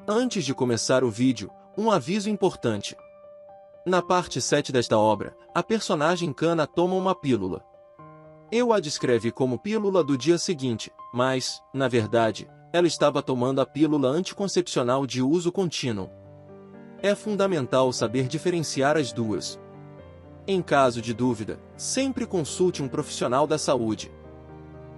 Antes de começar o vídeo, um aviso importante. Na parte 7 desta obra, a personagem Kana toma uma pílula. Eu a descrevi como pílula do dia seguinte, mas, na verdade, ela estava tomando a pílula anticoncepcional de uso contínuo. É fundamental saber diferenciar as duas. Em caso de dúvida, sempre consulte um profissional da saúde.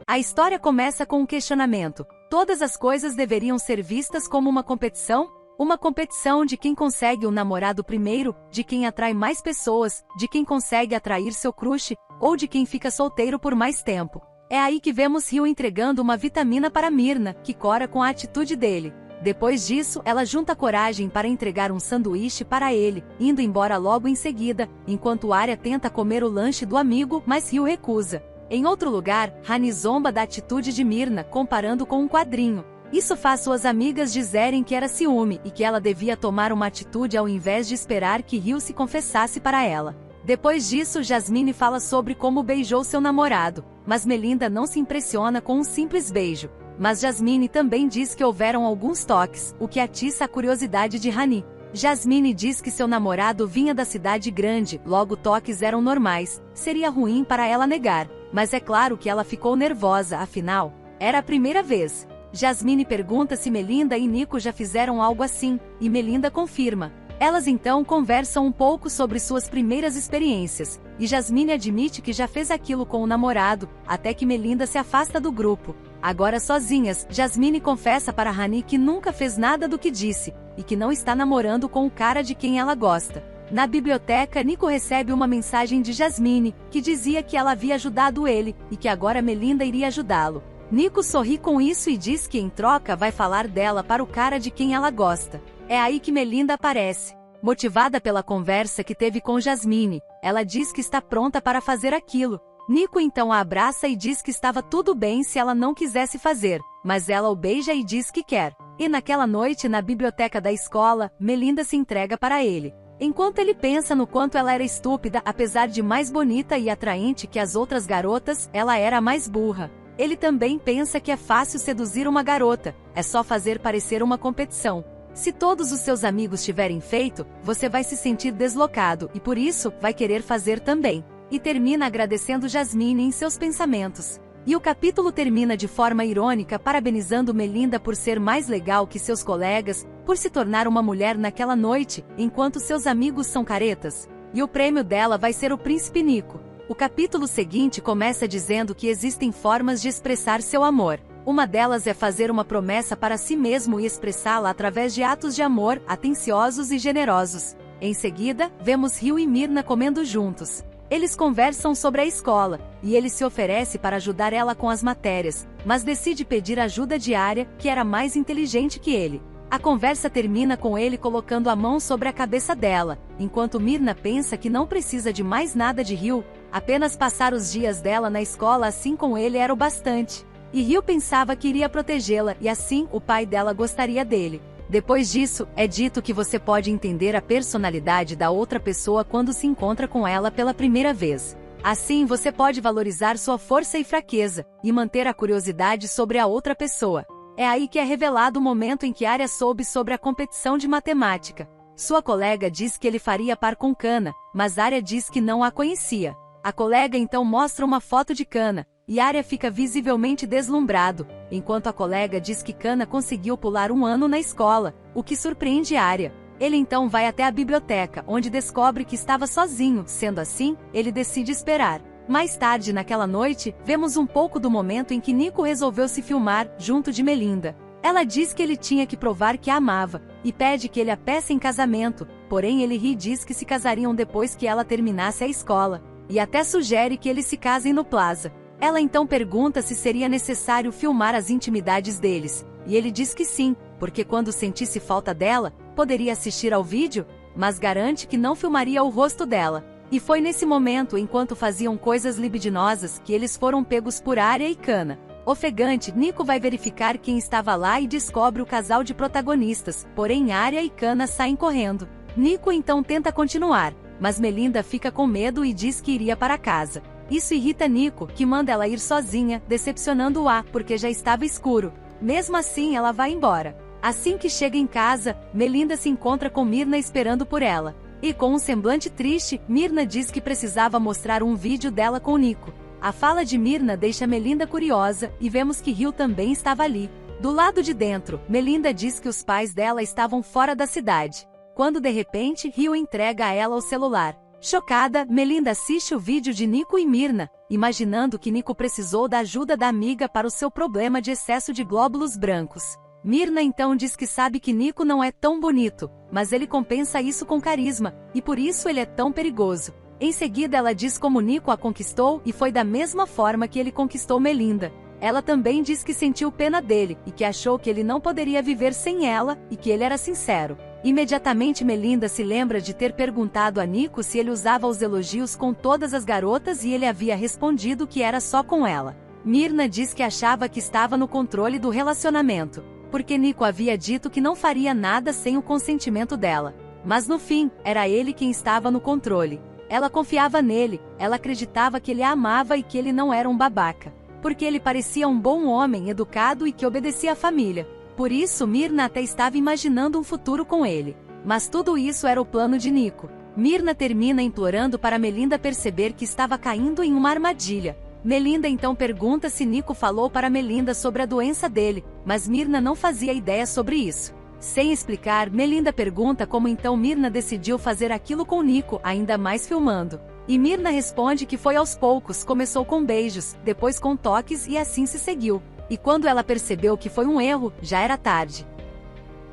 A história começa com um questionamento. Todas as coisas deveriam ser vistas como uma competição? Uma competição de quem consegue um namorado primeiro, de quem atrai mais pessoas, de quem consegue atrair seu crush, ou de quem fica solteiro por mais tempo. É aí que vemos Ryu entregando uma vitamina para Mirna, que cora com a atitude dele. Depois disso, ela junta coragem para entregar um sanduíche para ele, indo embora logo em seguida, enquanto Arya tenta comer o lanche do amigo, mas Ryu recusa. Em outro lugar, Hani zomba da atitude de Mirna, comparando com um quadrinho. Isso faz suas amigas dizerem que era ciúme e que ela devia tomar uma atitude ao invés de esperar que Ryu se confessasse para ela. Depois disso, Jasmine fala sobre como beijou seu namorado, mas Melinda não se impressiona com um simples beijo. Mas Jasmine também diz que houveram alguns toques, o que atiça a curiosidade de Hani. Jasmine diz que seu namorado vinha da cidade grande, logo toques eram normais, seria ruim para ela negar. Mas é claro que ela ficou nervosa, afinal, era a primeira vez. Jasmine pergunta se Melinda e Nico já fizeram algo assim, e Melinda confirma. Elas então conversam um pouco sobre suas primeiras experiências, e Jasmine admite que já fez aquilo com o namorado, até que Melinda se afasta do grupo. Agora sozinhas, Jasmine confessa para Hani que nunca fez nada do que disse, e que não está namorando com o cara de quem ela gosta. Na biblioteca, Nico recebe uma mensagem de Jasmine, que dizia que ela havia ajudado ele, e que agora Melinda iria ajudá-lo. Nico sorri com isso e diz que em troca vai falar dela para o cara de quem ela gosta. É aí que Melinda aparece. Motivada pela conversa que teve com Jasmine, ela diz que está pronta para fazer aquilo. Nico então a abraça e diz que estava tudo bem se ela não quisesse fazer, mas ela o beija e diz que quer. E naquela noite na biblioteca da escola, Melinda se entrega para ele. Enquanto ele pensa no quanto ela era estúpida, apesar de mais bonita e atraente que as outras garotas, ela era a mais burra. Ele também pensa que é fácil seduzir uma garota, é só fazer parecer uma competição. Se todos os seus amigos tiverem feito, você vai se sentir deslocado e por isso, vai querer fazer também. E termina agradecendo Jasmine em seus pensamentos. E o capítulo termina de forma irônica parabenizando Melinda por ser mais legal que seus colegas, por se tornar uma mulher naquela noite, enquanto seus amigos são caretas. E o prêmio dela vai ser o príncipe Nico. O capítulo seguinte começa dizendo que existem formas de expressar seu amor. Uma delas é fazer uma promessa para si mesmo e expressá-la através de atos de amor, atenciosos e generosos. Em seguida, vemos Ryu e Mirna comendo juntos. Eles conversam sobre a escola, e ele se oferece para ajudar ela com as matérias, mas decide pedir ajuda de Arya, que era mais inteligente que ele. A conversa termina com ele colocando a mão sobre a cabeça dela, enquanto Mirna pensa que não precisa de mais nada de Ryu, apenas passar os dias dela na escola assim com ele era o bastante. E Ryu pensava que iria protegê-la e assim o pai dela gostaria dele. Depois disso, é dito que você pode entender a personalidade da outra pessoa quando se encontra com ela pela primeira vez. Assim você pode valorizar sua força e fraqueza, e manter a curiosidade sobre a outra pessoa. É aí que é revelado o momento em que Arya soube sobre a competição de matemática. Sua colega diz que ele faria par com Kana, mas Arya diz que não a conhecia. A colega então mostra uma foto de Kana, e Arya fica visivelmente deslumbrado, enquanto a colega diz que Kana conseguiu pular um ano na escola, o que surpreende Arya. Ele então vai até a biblioteca, onde descobre que estava sozinho, sendo assim, ele decide esperar. Mais tarde naquela noite, vemos um pouco do momento em que Nico resolveu se filmar, junto de Melinda. Ela diz que ele tinha que provar que a amava, e pede que ele a peça em casamento, porém ele ri e diz que se casariam depois que ela terminasse a escola, e até sugere que eles se casem no Plaza. Ela então pergunta se seria necessário filmar as intimidades deles, e ele diz que sim, porque quando sentisse falta dela, poderia assistir ao vídeo, mas garante que não filmaria o rosto dela. E foi nesse momento, enquanto faziam coisas libidinosas, que eles foram pegos por Arya e Kana. Ofegante, Nico vai verificar quem estava lá e descobre o casal de protagonistas, porém Arya e Kana saem correndo. Nico então tenta continuar, mas Melinda fica com medo e diz que iria para casa. Isso irrita Nico, que manda ela ir sozinha, decepcionando-a, porque já estava escuro. Mesmo assim ela vai embora. Assim que chega em casa, Melinda se encontra com Myrna esperando por ela. E com um semblante triste, Myrna diz que precisava mostrar um vídeo dela com Nico. A fala de Myrna deixa Melinda curiosa, e vemos que Rio também estava ali. Do lado de dentro, Melinda diz que os pais dela estavam fora da cidade. Quando de repente, Rio entrega a ela o celular. Chocada, Melinda assiste o vídeo de Nico e Myrna, imaginando que Nico precisou da ajuda da amiga para o seu problema de excesso de glóbulos brancos. Myrna então diz que sabe que Nico não é tão bonito, mas ele compensa isso com carisma, e por isso ele é tão perigoso. Em seguida ela diz como Nico a conquistou e foi da mesma forma que ele conquistou Melinda. Ela também diz que sentiu pena dele, e que achou que ele não poderia viver sem ela, e que ele era sincero. Imediatamente Melinda se lembra de ter perguntado a Nico se ele usava os elogios com todas as garotas e ele havia respondido que era só com ela. Myrna diz que achava que estava no controle do relacionamento, porque Nico havia dito que não faria nada sem o consentimento dela. Mas no fim, era ele quem estava no controle. Ela confiava nele, ela acreditava que ele a amava e que ele não era um babaca. Porque ele parecia um bom homem educado e que obedecia à família. Por isso Myrna até estava imaginando um futuro com ele. Mas tudo isso era o plano de Nico. Myrna termina implorando para Melinda perceber que estava caindo em uma armadilha. Melinda então pergunta se Nico falou para Melinda sobre a doença dele, mas Myrna não fazia ideia sobre isso. Sem explicar, Melinda pergunta como então Myrna decidiu fazer aquilo com Nico, ainda mais filmando. E Myrna responde que foi aos poucos, começou com beijos, depois com toques e assim se seguiu. E quando ela percebeu que foi um erro, já era tarde.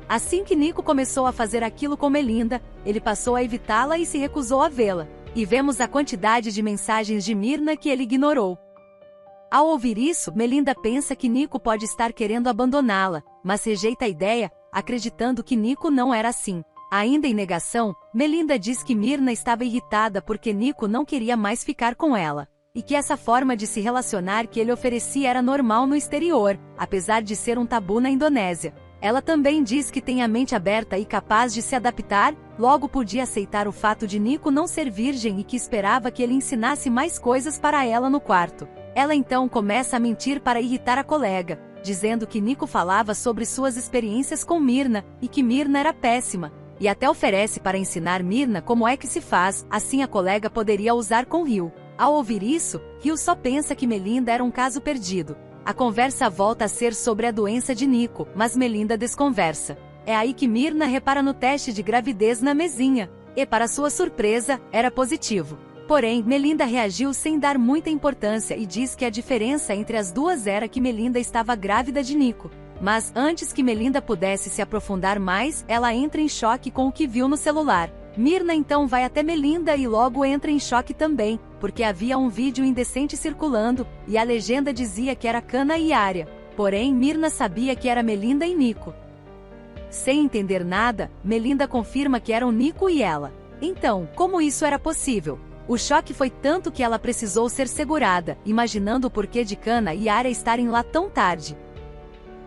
Assim que Nico começou a fazer aquilo com Melinda, ele passou a evitá-la e se recusou a vê-la. E vemos a quantidade de mensagens de Myrna que ele ignorou. Ao ouvir isso, Melinda pensa que Nico pode estar querendo abandoná-la, mas rejeita a ideia, acreditando que Nico não era assim. Ainda em negação, Melinda diz que Myrna estava irritada porque Nico não queria mais ficar com ela. E que essa forma de se relacionar que ele oferecia era normal no exterior, apesar de ser um tabu na Indonésia. Ela também diz que tem a mente aberta e capaz de se adaptar, logo podia aceitar o fato de Nico não ser virgem e que esperava que ele ensinasse mais coisas para ela no quarto. Ela então começa a mentir para irritar a colega, dizendo que Nico falava sobre suas experiências com Myrna, e que Myrna era péssima, e até oferece para ensinar Myrna como é que se faz, assim a colega poderia usar com Rio. Ao ouvir isso, Rio só pensa que Melinda era um caso perdido. A conversa volta a ser sobre a doença de Nico, mas Melinda desconversa. É aí que Myrna repara no teste de gravidez na mesinha, e para sua surpresa, era positivo. Porém, Melinda reagiu sem dar muita importância e diz que a diferença entre as duas era que Melinda estava grávida de Nico. Mas, antes que Melinda pudesse se aprofundar mais, ela entra em choque com o que viu no celular. Myrna então vai até Melinda e logo entra em choque também, porque havia um vídeo indecente circulando, e a legenda dizia que era Kana e Arya. Porém, Myrna sabia que era Melinda e Nico. Sem entender nada, Melinda confirma que eram Nico e ela. Então, como isso era possível? O choque foi tanto que ela precisou ser segurada, imaginando o porquê de Kana e Arya estarem lá tão tarde.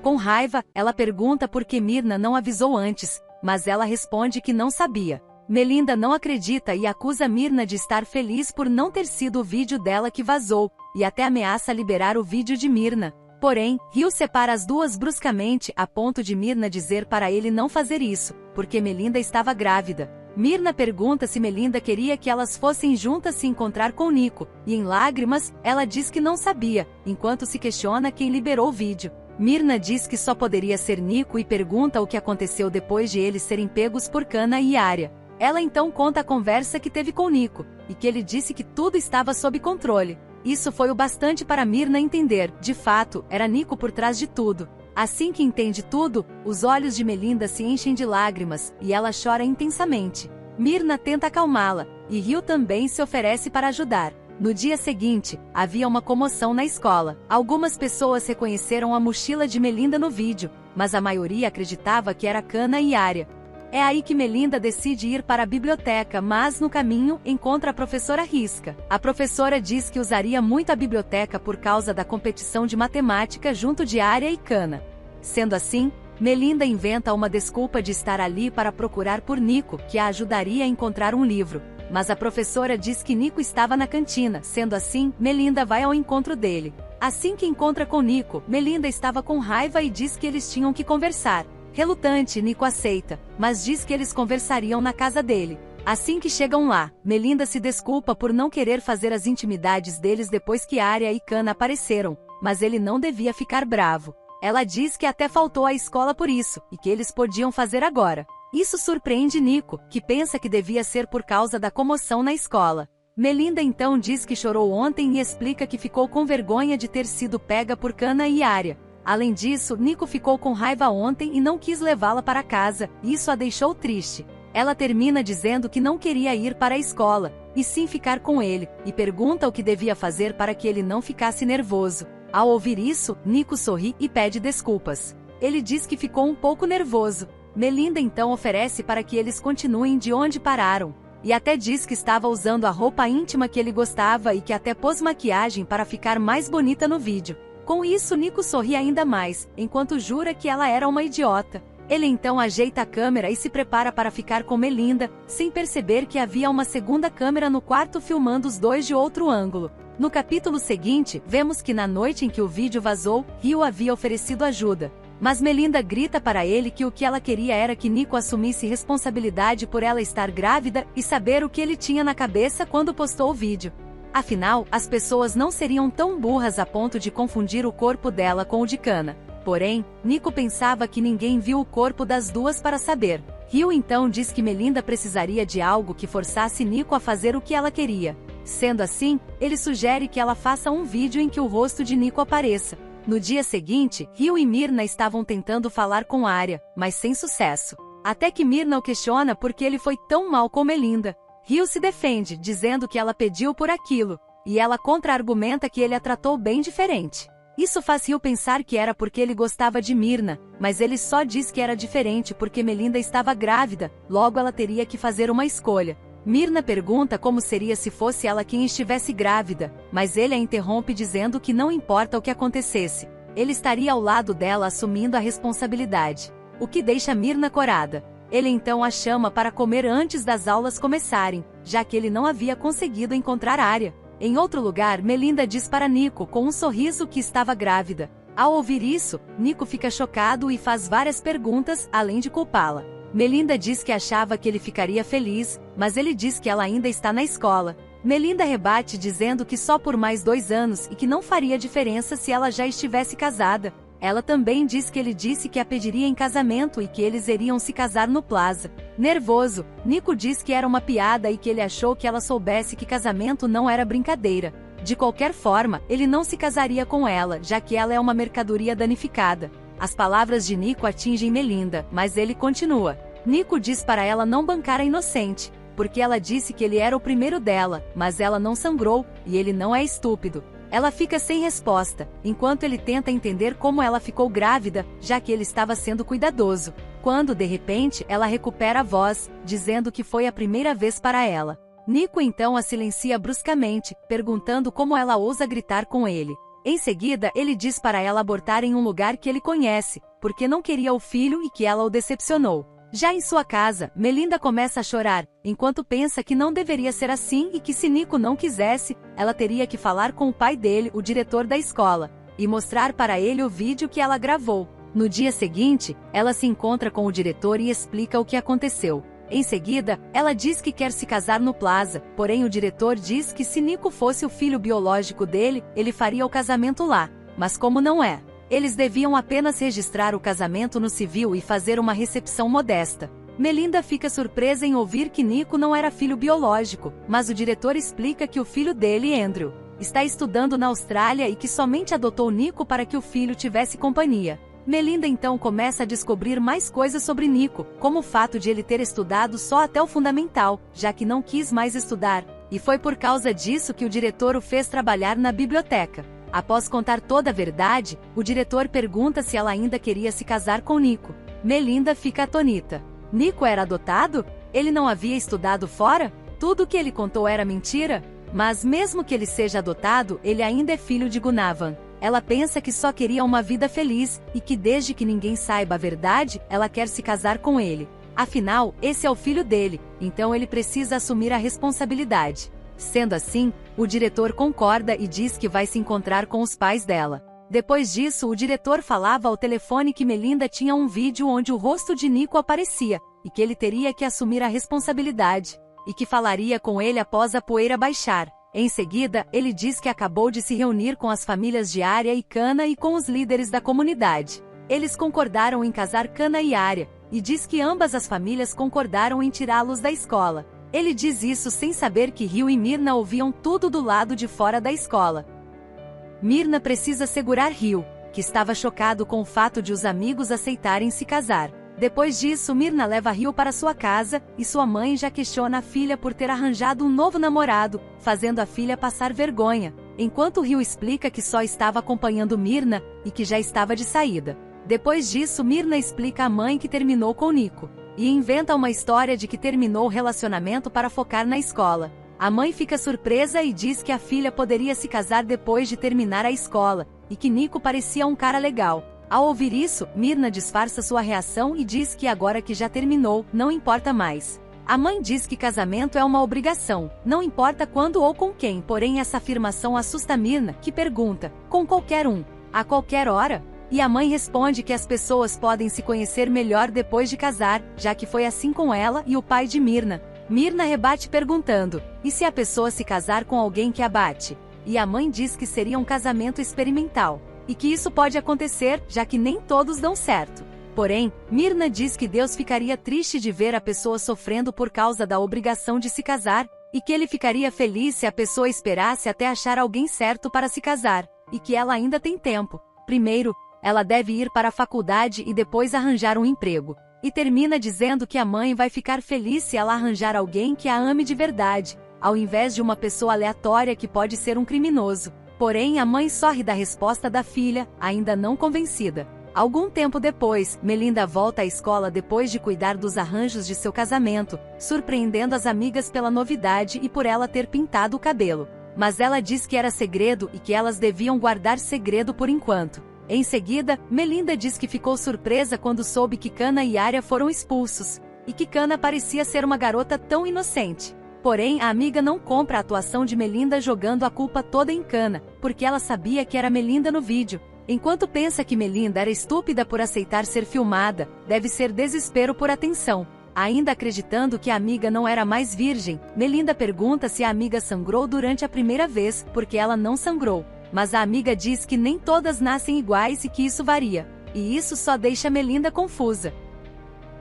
Com raiva, ela pergunta por que Myrna não avisou antes, mas ela responde que não sabia. Melinda não acredita e acusa Myrna de estar feliz por não ter sido o vídeo dela que vazou, e até ameaça liberar o vídeo de Myrna. Porém, Rio separa as duas bruscamente, a ponto de Myrna dizer para ele não fazer isso, porque Melinda estava grávida. Myrna pergunta se Melinda queria que elas fossem juntas se encontrar com Nico, e em lágrimas, ela diz que não sabia, enquanto se questiona quem liberou o vídeo. Myrna diz que só poderia ser Nico e pergunta o que aconteceu depois de eles serem pegos por Kana e Arya. Ela então conta a conversa que teve com Nico, e que ele disse que tudo estava sob controle. Isso foi o bastante para Myrna entender, de fato, era Nico por trás de tudo. Assim que entende tudo, os olhos de Melinda se enchem de lágrimas, e ela chora intensamente. Myrna tenta acalmá-la, e Rio também se oferece para ajudar. No dia seguinte, havia uma comoção na escola. Algumas pessoas reconheceram a mochila de Melinda no vídeo, mas a maioria acreditava que era Kana e Arya. É aí que Melinda decide ir para a biblioteca, mas no caminho, encontra a professora Risca. A professora diz que usaria muito a biblioteca por causa da competição de matemática junto de Arya e Kana. Sendo assim, Melinda inventa uma desculpa de estar ali para procurar por Nico, que a ajudaria a encontrar um livro. Mas a professora diz que Nico estava na cantina, sendo assim, Melinda vai ao encontro dele. Assim que encontra com Nico, Melinda estava com raiva e diz que eles tinham que conversar. Relutante, Nico aceita, mas diz que eles conversariam na casa dele. Assim que chegam lá, Melinda se desculpa por não querer fazer as intimidades deles depois que Arya e Kana apareceram, mas ele não devia ficar bravo. Ela diz que até faltou à escola por isso, e que eles podiam fazer agora. Isso surpreende Nico, que pensa que devia ser por causa da comoção na escola. Melinda então diz que chorou ontem e explica que ficou com vergonha de ter sido pega por Kana e Arya. Além disso, Nico ficou com raiva ontem e não quis levá-la para casa, e isso a deixou triste. Ela termina dizendo que não queria ir para a escola, e sim ficar com ele, e pergunta o que devia fazer para que ele não ficasse nervoso. Ao ouvir isso, Nico sorri e pede desculpas. Ele diz que ficou um pouco nervoso. Melinda então oferece para que eles continuem de onde pararam. E até diz que estava usando a roupa íntima que ele gostava e que até pôs maquiagem para ficar mais bonita no vídeo. Com isso, Nico sorri ainda mais, enquanto jura que ela era uma idiota. Ele então ajeita a câmera e se prepara para ficar com Melinda, sem perceber que havia uma segunda câmera no quarto filmando os dois de outro ângulo. No capítulo seguinte, vemos que na noite em que o vídeo vazou, Rio havia oferecido ajuda. Mas Melinda grita para ele que o que ela queria era que Nico assumisse responsabilidade por ela estar grávida e saber o que ele tinha na cabeça quando postou o vídeo. Afinal, as pessoas não seriam tão burras a ponto de confundir o corpo dela com o de Kana. Porém, Nico pensava que ninguém viu o corpo das duas para saber. Rio então diz que Melinda precisaria de algo que forçasse Nico a fazer o que ela queria. Sendo assim, ele sugere que ela faça um vídeo em que o rosto de Nico apareça. No dia seguinte, Rio e Myrna estavam tentando falar com Arya, mas sem sucesso. Até que Myrna o questiona por que ele foi tão mal com Melinda. Rio se defende, dizendo que ela pediu por aquilo, e ela contra-argumenta que ele a tratou bem diferente. Isso faz Rio pensar que era porque ele gostava de Myrna, mas ele só diz que era diferente porque Melinda estava grávida, logo ela teria que fazer uma escolha. Myrna pergunta como seria se fosse ela quem estivesse grávida, mas ele a interrompe dizendo que não importa o que acontecesse, ele estaria ao lado dela assumindo a responsabilidade, o que deixa Myrna corada. Ele então a chama para comer antes das aulas começarem, já que ele não havia conseguido encontrar Arya. Em outro lugar, Melinda diz para Nico com um sorriso que estava grávida. Ao ouvir isso, Nico fica chocado e faz várias perguntas, além de culpá-la. Melinda diz que achava que ele ficaria feliz, mas ele diz que ela ainda está na escola. Melinda rebate dizendo que só por mais 2 anos e que não faria diferença se ela já estivesse casada. Ela também diz que ele disse que a pediria em casamento e que eles iriam se casar no Plaza. Nervoso, Nico diz que era uma piada e que ele achou que ela soubesse que casamento não era brincadeira. De qualquer forma, ele não se casaria com ela, já que ela é uma mercadoria danificada. As palavras de Nico atingem Melinda, mas ele continua. Nico diz para ela não bancar a inocente, porque ela disse que ele era o primeiro dela, mas ela não sangrou, e ele não é estúpido. Ela fica sem resposta, enquanto ele tenta entender como ela ficou grávida, já que ele estava sendo cuidadoso. Quando, de repente, ela recupera a voz, dizendo que foi a primeira vez para ela. Nico então a silencia bruscamente, perguntando como ela ousa gritar com ele. Em seguida, ele diz para ela abortar em um lugar que ele conhece, porque não queria o filho e que ela o decepcionou. Já em sua casa, Melinda começa a chorar, enquanto pensa que não deveria ser assim e que se Nico não quisesse, ela teria que falar com o pai dele, o diretor da escola, e mostrar para ele o vídeo que ela gravou. No dia seguinte, ela se encontra com o diretor e explica o que aconteceu. Em seguida, ela diz que quer se casar no Plaza, porém o diretor diz que se Nico fosse o filho biológico dele, ele faria o casamento lá. Mas como não é, eles deviam apenas registrar o casamento no civil e fazer uma recepção modesta. Melinda fica surpresa em ouvir que Nico não era filho biológico, mas o diretor explica que o filho dele, Andrew, está estudando na Austrália e que somente adotou Nico para que o filho tivesse companhia. Melinda então começa a descobrir mais coisas sobre Nico, como o fato de ele ter estudado só até o fundamental, já que não quis mais estudar, e foi por causa disso que o diretor o fez trabalhar na biblioteca. Após contar toda a verdade, o diretor pergunta se ela ainda queria se casar com Nico. Melinda fica atonita. Nico era adotado? Ele não havia estudado fora? Tudo o que ele contou era mentira? Mas mesmo que ele seja adotado, ele ainda é filho de Gunavan. Ela pensa que só queria uma vida feliz, e que desde que ninguém saiba a verdade, ela quer se casar com ele. Afinal, esse é o filho dele, então ele precisa assumir a responsabilidade. Sendo assim, o diretor concorda e diz que vai se encontrar com os pais dela. Depois disso, o diretor falava ao telefone que Melinda tinha um vídeo onde o rosto de Nico aparecia, e que ele teria que assumir a responsabilidade, e que falaria com ele após a poeira baixar. Em seguida, ele diz que acabou de se reunir com as famílias de Arya e Kana e com os líderes da comunidade. Eles concordaram em casar Kana e Arya, e diz que ambas as famílias concordaram em tirá-los da escola. Ele diz isso sem saber que Ryu e Myrna ouviam tudo do lado de fora da escola. Myrna precisa segurar Ryu, que estava chocado com o fato de os amigos aceitarem se casar. Depois disso, Myrna leva Ryu para sua casa, e sua mãe já questiona a filha por ter arranjado um novo namorado, fazendo a filha passar vergonha, enquanto Ryu explica que só estava acompanhando Myrna, e que já estava de saída. Depois disso, Myrna explica à mãe que terminou com Nico, e inventa uma história de que terminou o relacionamento para focar na escola. A mãe fica surpresa e diz que a filha poderia se casar depois de terminar a escola, e que Nico parecia um cara legal. Ao ouvir isso, Myrna disfarça sua reação e diz que agora que já terminou, não importa mais. A mãe diz que casamento é uma obrigação, não importa quando ou com quem, porém essa afirmação assusta Myrna, que pergunta, com qualquer um, a qualquer hora? E a mãe responde que as pessoas podem se conhecer melhor depois de casar, já que foi assim com ela e o pai de Myrna. Myrna rebate perguntando, e se a pessoa se casar com alguém que a bate? E a mãe diz que seria um casamento experimental, e que isso pode acontecer, já que nem todos dão certo. Porém, Myrna diz que Deus ficaria triste de ver a pessoa sofrendo por causa da obrigação de se casar, e que ele ficaria feliz se a pessoa esperasse até achar alguém certo para se casar, e que ela ainda tem tempo. Primeiro, ela deve ir para a faculdade e depois arranjar um emprego. E termina dizendo que a mãe vai ficar feliz se ela arranjar alguém que a ame de verdade, ao invés de uma pessoa aleatória que pode ser um criminoso. Porém, a mãe sorri da resposta da filha, ainda não convencida. Algum tempo depois, Melinda volta à escola depois de cuidar dos arranjos de seu casamento, surpreendendo as amigas pela novidade e por ela ter pintado o cabelo. Mas ela diz que era segredo e que elas deviam guardar segredo por enquanto. Em seguida, Melinda diz que ficou surpresa quando soube que Kana e Arya foram expulsos, e que Kana parecia ser uma garota tão inocente. Porém, a amiga não compra a atuação de Melinda jogando a culpa toda em Kana, porque ela sabia que era Melinda no vídeo. Enquanto pensa que Melinda era estúpida por aceitar ser filmada, deve ser desespero por atenção. Ainda acreditando que a amiga não era mais virgem, Melinda pergunta se a amiga sangrou durante a primeira vez, porque ela não sangrou. Mas a amiga diz que nem todas nascem iguais e que isso varia. E isso só deixa Melinda confusa.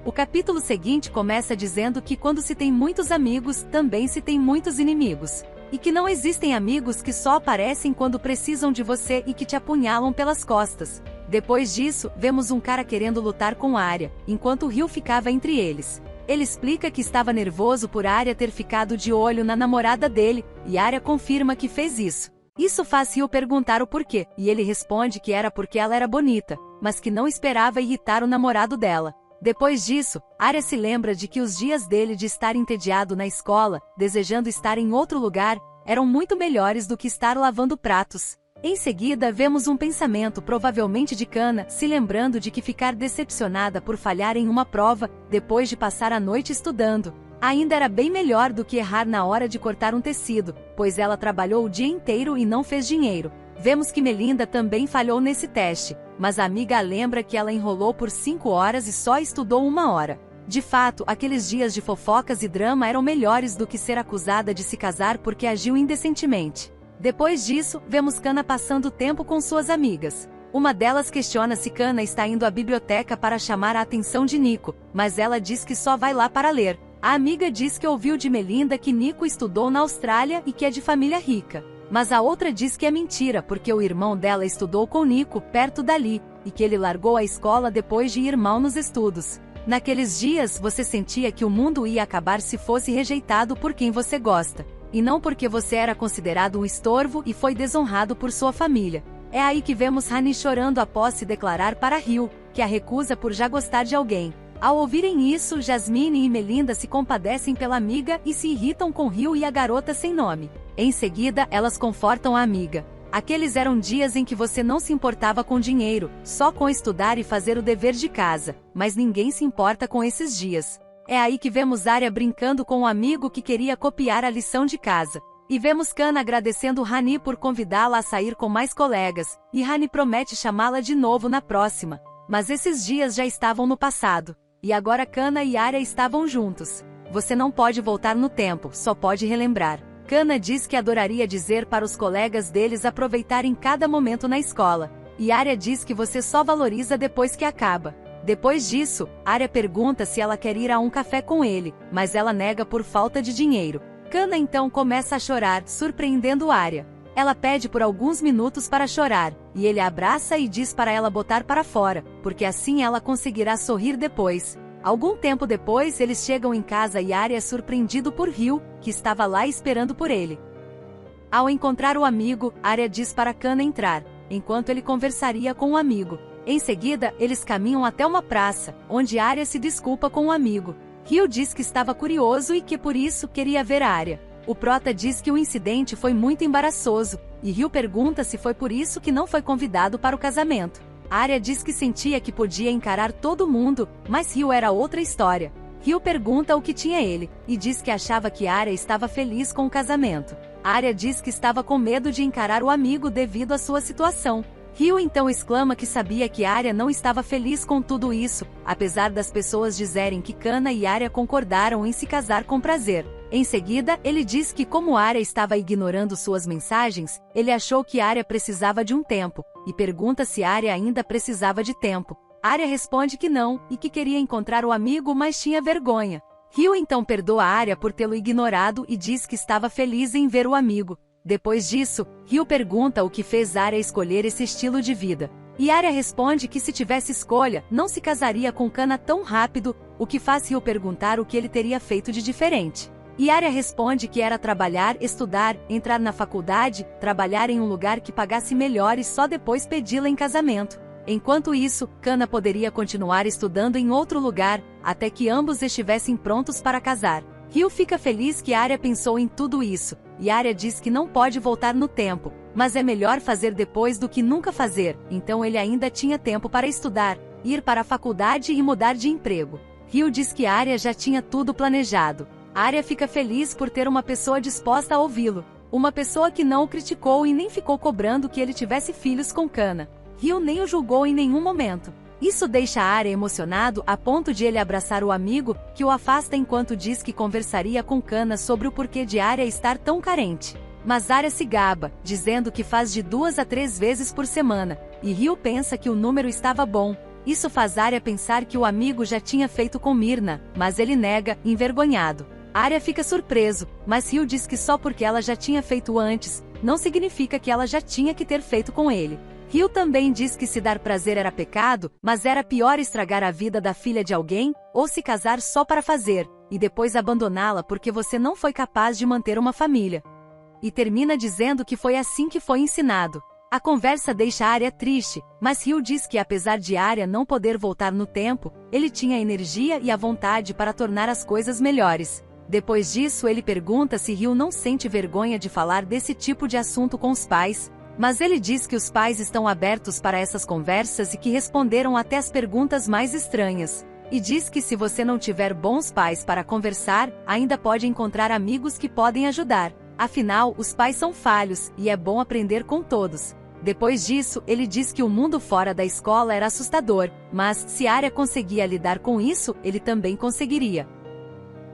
O capítulo seguinte começa dizendo que quando se tem muitos amigos, também se tem muitos inimigos. E que não existem amigos que só aparecem quando precisam de você e que te apunhalam pelas costas. Depois disso, vemos um cara querendo lutar com Arya, enquanto Ryu ficava entre eles. Ele explica que estava nervoso por Arya ter ficado de olho na namorada dele, e Arya confirma que fez isso. Isso faz Ryu perguntar o porquê, e ele responde que era porque ela era bonita, mas que não esperava irritar o namorado dela. Depois disso, Arya se lembra de que os dias dele de estar entediado na escola, desejando estar em outro lugar, eram muito melhores do que estar lavando pratos. Em seguida vemos um pensamento provavelmente de Kana, se lembrando de que ficar decepcionada por falhar em uma prova, depois de passar a noite estudando, ainda era bem melhor do que errar na hora de cortar um tecido, pois ela trabalhou o dia inteiro e não fez dinheiro. Vemos que Melinda também falhou nesse teste, mas a amiga a lembra que ela enrolou por 5 horas e só estudou 1 hora. De fato, aqueles dias de fofocas e drama eram melhores do que ser acusada de se casar porque agiu indecentemente. Depois disso, vemos Kana passando tempo com suas amigas. Uma delas questiona se Kana está indo à biblioteca para chamar a atenção de Nico, mas ela diz que só vai lá para ler. A amiga diz que ouviu de Melinda que Nico estudou na Austrália e que é de família rica. Mas a outra diz que é mentira porque o irmão dela estudou com Nico, perto dali, e que ele largou a escola depois de ir mal nos estudos. Naqueles dias você sentia que o mundo ia acabar se fosse rejeitado por quem você gosta, e não porque você era considerado um estorvo e foi desonrado por sua família. É aí que vemos Hani chorando após se declarar para Ryu, que a recusa por já gostar de alguém. Ao ouvirem isso, Jasmine e Melinda se compadecem pela amiga e se irritam com Ryu e a garota sem nome. Em seguida, elas confortam a amiga. Aqueles eram dias em que você não se importava com dinheiro, só com estudar e fazer o dever de casa, mas ninguém se importa com esses dias. É aí que vemos Arya brincando com um amigo que queria copiar a lição de casa. E vemos Kana agradecendo Hani por convidá-la a sair com mais colegas, e Hani promete chamá-la de novo na próxima. Mas esses dias já estavam no passado, e agora Kana e Arya estavam juntos. Você não pode voltar no tempo, só pode relembrar. Kana diz que adoraria dizer para os colegas deles aproveitarem cada momento na escola, e Arya diz que você só valoriza depois que acaba. Depois disso, Arya pergunta se ela quer ir a um café com ele, mas ela nega por falta de dinheiro. Kana então começa a chorar, surpreendendo Arya. Ela pede por alguns minutos para chorar, e ele a abraça e diz para ela botar para fora, porque assim ela conseguirá sorrir depois. Algum tempo depois eles chegam em casa e Arya é surpreendido por Ryu, que estava lá esperando por ele. Ao encontrar o amigo, Arya diz para Kana entrar, enquanto ele conversaria com o amigo. Em seguida, eles caminham até uma praça, onde Arya se desculpa com o amigo. Ryu diz que estava curioso e que por isso queria ver Arya. O prota diz que o incidente foi muito embaraçoso, e Ryu pergunta se foi por isso que não foi convidado para o casamento. Arya diz que sentia que podia encarar todo mundo, mas Ryu era outra história. Ryu pergunta o que tinha ele, e diz que achava que Arya estava feliz com o casamento. Arya diz que estava com medo de encarar o amigo devido à sua situação. Ryu então exclama que sabia que Arya não estava feliz com tudo isso, apesar das pessoas dizerem que Kana e Arya concordaram em se casar com prazer. Em seguida, ele diz que como Arya estava ignorando suas mensagens, ele achou que Arya precisava de um tempo, e pergunta se Arya ainda precisava de tempo. Arya responde que não, e que queria encontrar o amigo mas tinha vergonha. Ryu então perdoa Arya por tê-lo ignorado e diz que estava feliz em ver o amigo. Depois disso, Ryu pergunta o que fez Arya escolher esse estilo de vida. E Arya responde que se tivesse escolha, não se casaria com Kana tão rápido, o que faz Ryu perguntar o que ele teria feito de diferente. E Arya responde que era trabalhar, estudar, entrar na faculdade, trabalhar em um lugar que pagasse melhor e só depois pedi-la em casamento. Enquanto isso, Kana poderia continuar estudando em outro lugar, até que ambos estivessem prontos para casar. Ryu fica feliz que Arya pensou em tudo isso, e Arya diz que não pode voltar no tempo, mas é melhor fazer depois do que nunca fazer, então ele ainda tinha tempo para estudar, ir para a faculdade e mudar de emprego. Ryu diz que Arya já tinha tudo planejado. Arya fica feliz por ter uma pessoa disposta a ouvi-lo, uma pessoa que não o criticou e nem ficou cobrando que ele tivesse filhos com Kana. Ryu nem o julgou em nenhum momento. Isso deixa Arya emocionado a ponto de ele abraçar o amigo, que o afasta enquanto diz que conversaria com Kana sobre o porquê de Arya estar tão carente. Mas Arya se gaba, dizendo que faz de 2 a 3 vezes por semana, e Ryu pensa que o número estava bom. Isso faz Arya pensar que o amigo já tinha feito com Myrna, mas ele nega, envergonhado. Arya fica surpreso, mas Ryu diz que só porque ela já tinha feito antes, não significa que ela já tinha que ter feito com ele. Ryu também diz que se dar prazer era pecado, mas era pior estragar a vida da filha de alguém, ou se casar só para fazer, e depois abandoná-la porque você não foi capaz de manter uma família. E termina dizendo que foi assim que foi ensinado. A conversa deixa Arya triste, mas Ryu diz que apesar de Arya não poder voltar no tempo, ele tinha a energia e a vontade para tornar as coisas melhores. Depois disso ele pergunta se Ryu não sente vergonha de falar desse tipo de assunto com os pais, mas ele diz que os pais estão abertos para essas conversas e que responderam até as perguntas mais estranhas. E diz que se você não tiver bons pais para conversar, ainda pode encontrar amigos que podem ajudar. Afinal, os pais são falhos, e é bom aprender com todos. Depois disso, ele diz que o mundo fora da escola era assustador, mas, se Arya conseguia lidar com isso, ele também conseguiria.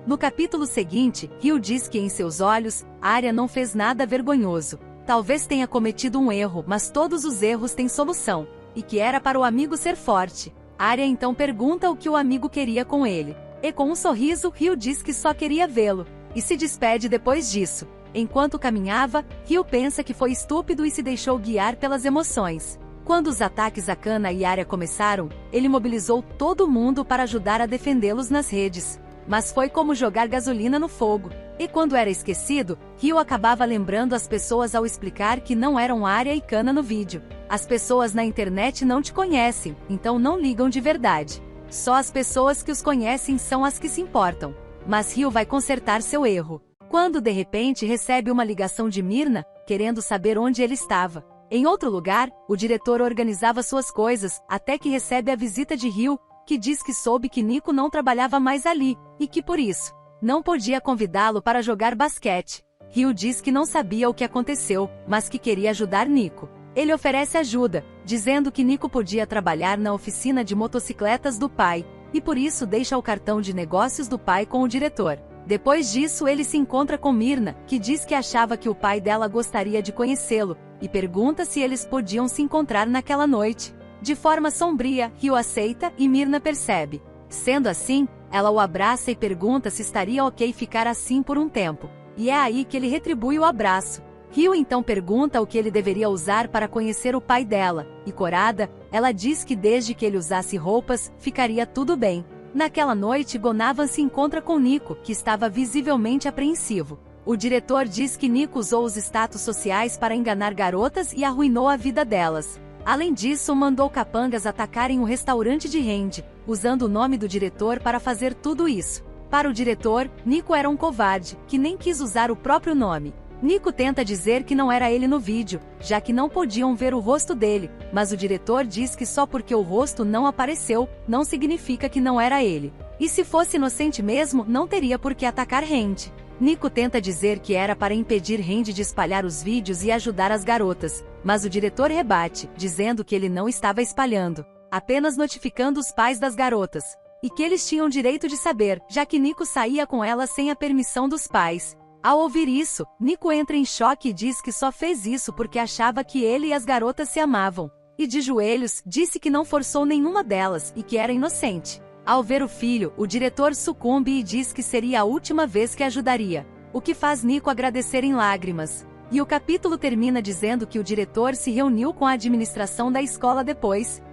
No capítulo seguinte, Ryu diz que em seus olhos, Arya não fez nada vergonhoso. Talvez tenha cometido um erro, mas todos os erros têm solução, e que era para o amigo ser forte. Arya então pergunta o que o amigo queria com ele. E com um sorriso, Ryu diz que só queria vê-lo, e se despede depois disso. Enquanto caminhava, Ryu pensa que foi estúpido e se deixou guiar pelas emoções. Quando os ataques a Kana e Arya começaram, ele mobilizou todo mundo para ajudar a defendê-los nas redes. Mas foi como jogar gasolina no fogo. E quando era esquecido, Ryu acabava lembrando as pessoas ao explicar que não eram Arya e Kana no vídeo. As pessoas na internet não te conhecem, então não ligam de verdade. Só as pessoas que os conhecem são as que se importam. Mas Ryu vai consertar seu erro. Quando de repente recebe uma ligação de Myrna, querendo saber onde ele estava. Em outro lugar, o diretor organizava suas coisas, até que recebe a visita de Ryu, que diz que soube que Nico não trabalhava mais ali, e que por isso, não podia convidá-lo para jogar basquete. Ryu diz que não sabia o que aconteceu, mas que queria ajudar Nico. Ele oferece ajuda, dizendo que Nico podia trabalhar na oficina de motocicletas do pai, e por isso deixa o cartão de negócios do pai com o diretor. Depois disso ele se encontra com Myrna, que diz que achava que o pai dela gostaria de conhecê-lo, e pergunta se eles podiam se encontrar naquela noite. De forma sombria, Ryu aceita e Myrna percebe. Sendo assim, ela o abraça e pergunta se estaria ok ficar assim por um tempo. E é aí que ele retribui o abraço. Ryu então pergunta o que ele deveria usar para conhecer o pai dela, e corada, ela diz que desde que ele usasse roupas, ficaria tudo bem. Naquela noite Gonavan se encontra com Nico, que estava visivelmente apreensivo. O diretor diz que Nico usou os status sociais para enganar garotas e arruinou a vida delas. Além disso, mandou capangas atacarem um restaurante de Randy, usando o nome do diretor para fazer tudo isso. Para o diretor, Nico era um covarde, que nem quis usar o próprio nome. Nico tenta dizer que não era ele no vídeo, já que não podiam ver o rosto dele, mas o diretor diz que só porque o rosto não apareceu, não significa que não era ele. E se fosse inocente mesmo, não teria por que atacar Randy. Nico tenta dizer que era para impedir Randy de espalhar os vídeos e ajudar as garotas, mas o diretor rebate, dizendo que ele não estava espalhando, apenas notificando os pais das garotas, e que eles tinham direito de saber, já que Nico saía com elas sem a permissão dos pais. Ao ouvir isso, Nico entra em choque e diz que só fez isso porque achava que ele e as garotas se amavam. E de joelhos, disse que não forçou nenhuma delas e que era inocente. Ao ver o filho, o diretor sucumbe e diz que seria a última vez que ajudaria, o que faz Nico agradecer em lágrimas. E o capítulo termina dizendo que o diretor se reuniu com a administração da escola depois.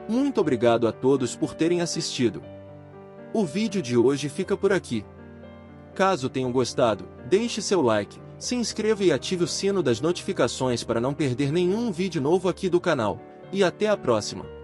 Muito obrigado a todos por terem assistido. O vídeo de hoje fica por aqui. Caso tenham gostado, deixe seu like, se inscreva e ative o sino das notificações para não perder nenhum vídeo novo aqui do canal. E até a próxima!